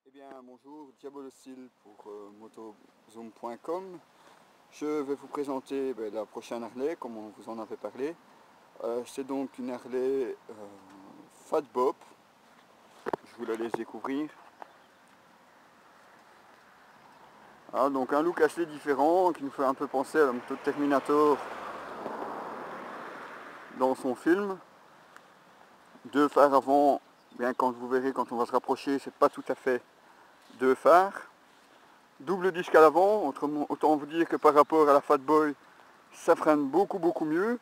Eh bien bonjour, Diabolocile pour motozoom.com. Je vais vous présenter la prochaine Harley comme on vous en avait parlé. C'est donc une Harley Fat Bop. Je vous la laisse découvrir. Ah, donc un look assez différent qui nous fait un peu penser à la moto de Terminator dans son film. Deux phares avant, bien quand vous verrez quand on va se rapprocher, c'est pas tout à fait deux phares. Double disque à l'avant, autant vous dire que par rapport à la Fat Boy, ça freine beaucoup mieux.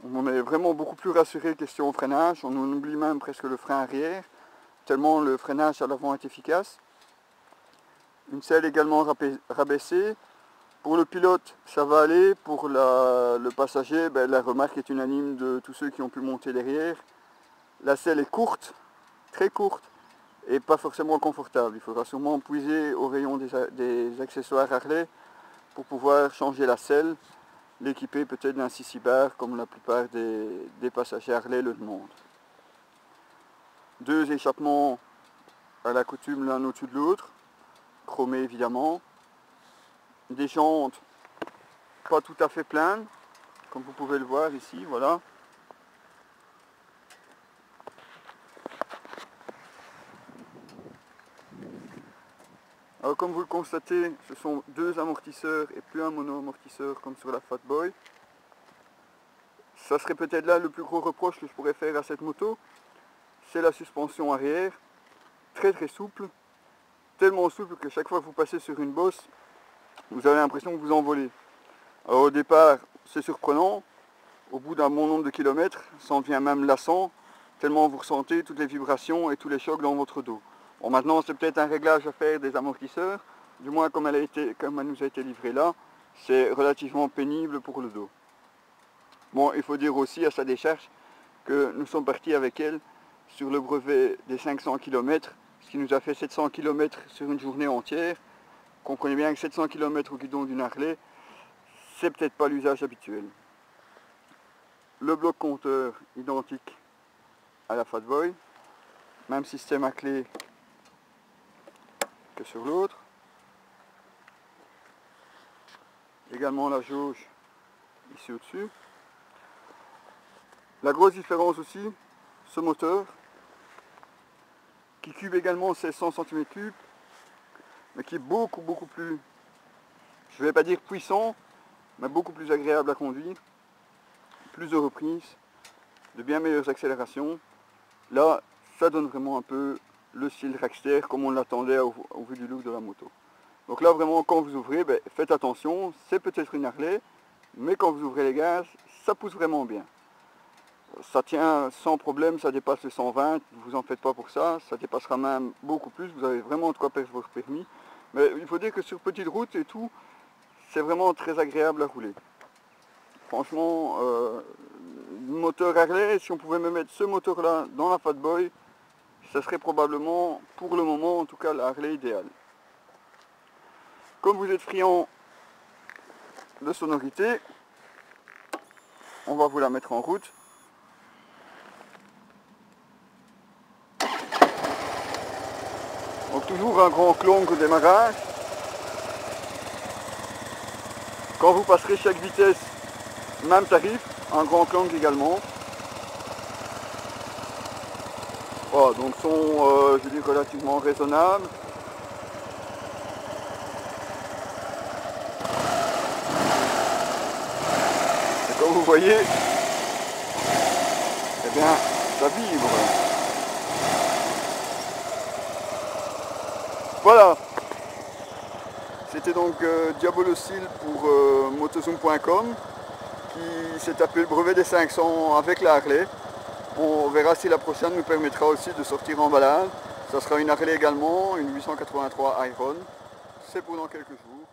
On est vraiment beaucoup plus rassuré question freinage, on oublie même presque le frein arrière, tellement le freinage à l'avant est efficace. Une selle également rabaissée. Pour le pilote, ça va aller. Pour le passager, la remarque est unanime de tous ceux qui ont pu monter derrière. La selle est courte, très courte, et pas forcément confortable. Il faudra sûrement puiser au rayon des accessoires Harley pour pouvoir changer la selle, l'équiper peut-être d'un 6 bar comme la plupart des passagers Harley le demandent. Deux échappements à la coutume l'un au-dessus de l'autre, chromés évidemment. Des jantes pas tout à fait pleines, comme vous pouvez le voir ici, voilà. Alors comme vous le constatez, ce sont deux amortisseurs et plus un mono-amortisseur comme sur la Fat Boy. Ça serait peut-être là le plus gros reproche que je pourrais faire à cette moto, c'est la suspension arrière, très souple, tellement souple que chaque fois que vous passez sur une bosse, vous avez l'impression que vous envolez. Alors au départ, c'est surprenant, au bout d'un bon nombre de kilomètres, ça en devient même lassant, tellement vous ressentez toutes les vibrations et tous les chocs dans votre dos. Bon, maintenant c'est peut-être un réglage à faire des amortisseurs, du moins comme elle nous a été livrée là, c'est relativement pénible pour le dos. Bon, il faut dire aussi à sa décharge que nous sommes partis avec elle sur le brevet des 500 km, ce qui nous a fait 700 km sur une journée entière. Comprenez bien que 700 km au guidon d'une Harley, c'est peut-être pas l'usage habituel. Le bloc compteur identique à la Fat Boy, même système à clé que sur l'autre. Également la jauge ici au-dessus. La grosse différence aussi, ce moteur qui cube également 1600 cm3, mais qui est beaucoup plus, je ne vais pas dire puissant, mais beaucoup plus agréable à conduire, plus de reprises, de bien meilleures accélérations. Là, ça donne vraiment un peu le style dragster comme on l'attendait au vu du look de la moto. Donc là vraiment quand vous ouvrez, faites attention, c'est peut-être une Harley, mais quand vous ouvrez les gaz, ça pousse vraiment bien. Ça tient sans problème, ça dépasse les 120, vous en faites pas pour ça, ça dépassera même beaucoup plus, vous avez vraiment de quoi perdre votre permis. Mais il faut dire que sur petite route et tout, c'est vraiment très agréable à rouler. Franchement, moteur Harley, si on pouvait me mettre ce moteur là dans la Fat Boy, ça serait probablement, pour le moment en tout cas, la Harley idéale. Comme vous êtes friand de sonorité, on va vous la mettre en route. Donc toujours un grand clong au démarrage. Quand vous passerez chaque vitesse, même tarif, un grand clong également. Voilà, donc son, je dis relativement raisonnable. Et comme vous voyez, eh bien, ça vibre. Voilà, c'était donc Diabolocile pour motozoom.com qui s'est tapé le brevet des 500 avec la Harley. On verra si la prochaine nous permettra aussi de sortir en balade. Ça sera une Harley également, une 883 Iron. C'est pour dans quelques jours.